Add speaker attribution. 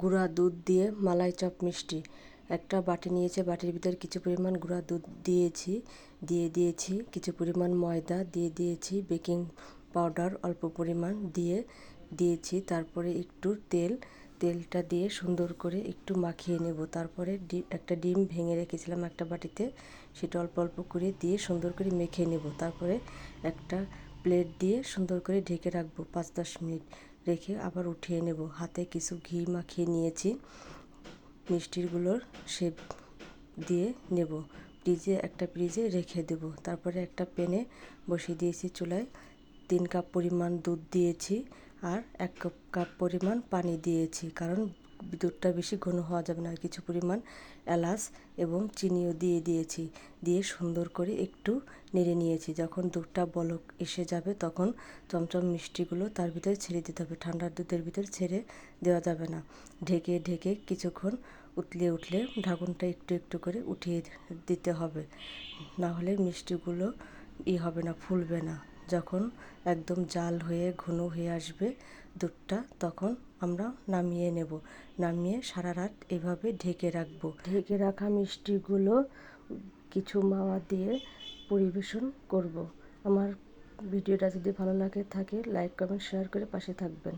Speaker 1: গুঁড়া দুধ দিয়ে মালাই চপ মিষ্টি। একটা বাটি নিয়েছে, বাটির ভিতর কিছু পরিমাণ গুঁড়া দুধ দিয়েছি, দিয়েছি কিছু পরিমাণ ময়দা, দিয়েছি বেকিং পাউডার অল্প পরিমাণ দিয়েছি। তারপরে একটু তেলটা দিয়ে সুন্দর করে একটু মাখিয়ে নেব। তারপরে একটা ডিম ভেঙে রেখেছিলাম একটা বাটিতে, সেটা অল্প অল্প করে দিয়ে সুন্দর করে মেখে নেব। তারপরে একটা প্লেট দিয়ে সুন্দর করে ঢেকে রাখবো 5-10 মিনিট, রেখে আবার উঠিয়ে নেব। হাতে কিছু ঘি মাখিয়ে নিয়েছি, মিষ্টিগুলোর শেপ দিয়ে নেব। ফ্রিজে রেখে দেব। তারপরে একটা প্যানে বসিয়ে দিয়েছি চুলায়, 3 কাপ পরিমাণ দুধ দিয়েছি আর 1 কাপ পরিমাণ পানি দিয়েছি, কারণ দুধটা বেশি ঘন হওয়া যাবে না। কিছু পরিমাণ এলাচ এবং চিনিও দিয়েছি, দিয়ে সুন্দর করে একটু নেড়ে নিয়েছি। যখন দুধটা বলক এসে যাবে তখন চমচম মিষ্টিগুলো তার ভিতরে ছেড়ে দিতে হবে। ঠান্ডা দুধের ভিতরে ছেড়ে দেওয়া যাবে না। ঢেকে কিছুক্ষণ উঠলে ঢাকনটা একটু করে উঠিয়ে দিতে হবে, না হলে মিষ্টিগুলো হবে না, ফুলবে না। যখন একদম জাল হয়ে ঘন হয়ে আসবে দুধটা, তখন আমরা নামিয়ে নেব। নামিয়ে সারা রাত এভাবে ঢেকে রাখবো। ঢেকে রাখা মিষ্টিগুলো কিছু মাওয়া দিয়ে পরিবেশন করব। আমার ভিডিওটা যদি ভালো লাগে থাকে লাইক কমেন্ট শেয়ার করে পাশে থাকবেন।